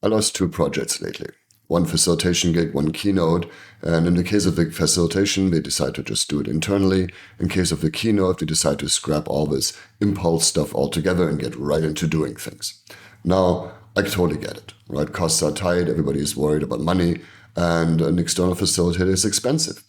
I lost 2 projects lately. One facilitation gig, one keynote. And in the case of the facilitation, they decide to just do it internally. In case of the keynote, they decide to scrap all this impulse stuff altogether and get right into doing things. Now, I totally get it, right? Costs are tight, everybody is worried about money, and an external facilitator is expensive.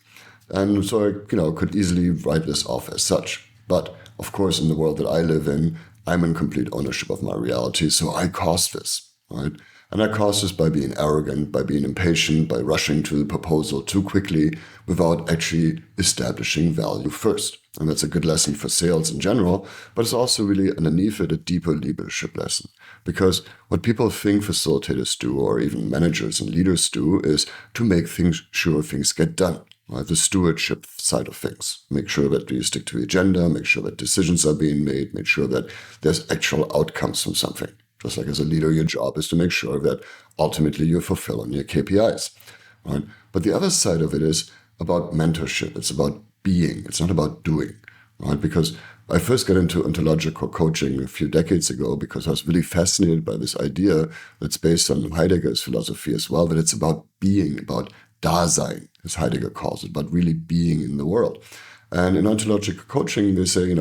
And so I, could easily write this off as such. But of course, in the world that I live in, I'm in complete ownership of my reality, so I cost this, right? And I caused this by being arrogant, by being impatient, by rushing to the proposal too quickly without actually establishing value first. And that's a good lesson for sales in general, but it's also really underneath it a deeper leadership lesson. Because what people think facilitators do, or even managers and leaders do, is to make sure things get done. Right? The stewardship side of things. Make sure that you stick to the agenda, make sure that decisions are being made, make sure that there's actual outcomes from something. Just like as a leader, your job is to make sure that ultimately you fulfill on your KPIs. Right? But the other side of it is about mentorship. It's about being. It's not about doing. Right? Because I first got into ontological coaching a few decades ago because I was really fascinated by this idea that's based on Heidegger's philosophy as well, that it's about being, about Dasein, as Heidegger calls it, about really being in the world. And in ontological coaching, they say,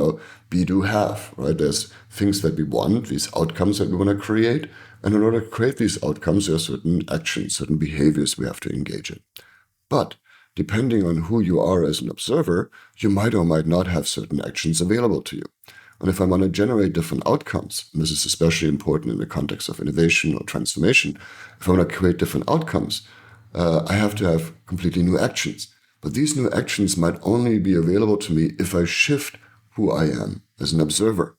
be, do, have, right? There's things that we want, these outcomes that we want to create. And in order to create these outcomes, there are certain actions, certain behaviors we have to engage in. But depending on who you are as an observer, you might or might not have certain actions available to you. And if I want to generate different outcomes, and this is especially important in the context of innovation or transformation, if I want to create different outcomes, I have to have completely new actions. But these new actions might only be available to me if I shift who I am as an observer.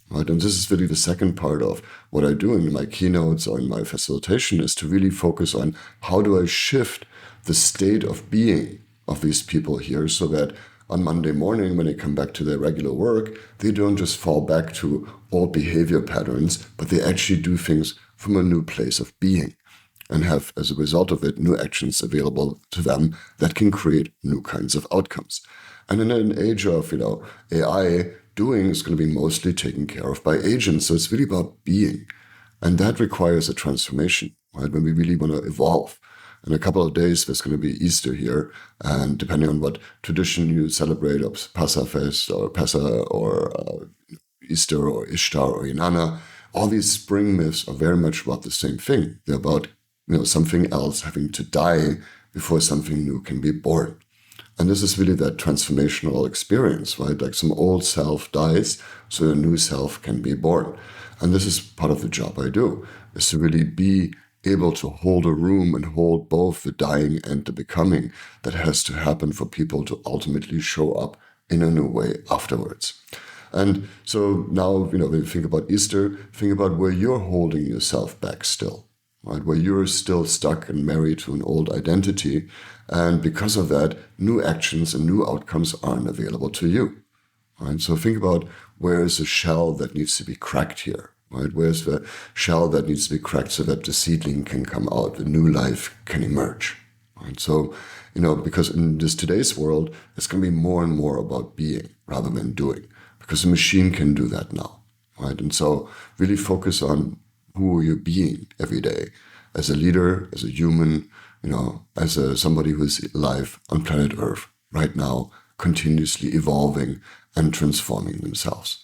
Right? And this is really the second part of what I do in my keynotes or in my facilitation, is to really focus on how do I shift the state of being of these people here so that on Monday morning, when they come back to their regular work, they don't just fall back to old behavior patterns, but they actually do things from a new place of being and have, as a result of it, new actions available to them that can create new kinds of outcomes. And in an age of, AI, doing is going to be mostly taken care of by agents. So it's really about being. And that requires a transformation, right? When we really want to evolve. In a couple of days, there's going to be Easter here. And depending on what tradition you celebrate, of Passafest or Pessah or Easter or Ishtar or Inanna, all these spring myths are very much about the same thing. They're about something else having to die before something new can be born. And this is really that transformational experience, right? Like some old self dies, so a new self can be born. And this is part of the job I do, is to really be able to hold a room and hold both the dying and the becoming that has to happen for people to ultimately show up in a new way afterwards. And so now, when you think about Easter, think about where you're holding yourself back still. Right, where you're still stuck and married to an old identity. And because of that, new actions and new outcomes aren't available to you. Right? So think about where is the shell that needs to be cracked here. Right? Where's the shell that needs to be cracked so that the seedling can come out, the new life can emerge. Right? So, because in this today's world, it's going to be more and more about being rather than doing, because the machine can do that now. Right? And so really focus on who are you being every day as a leader, as a human, as somebody who's alive on planet Earth right now, continuously evolving and transforming themselves.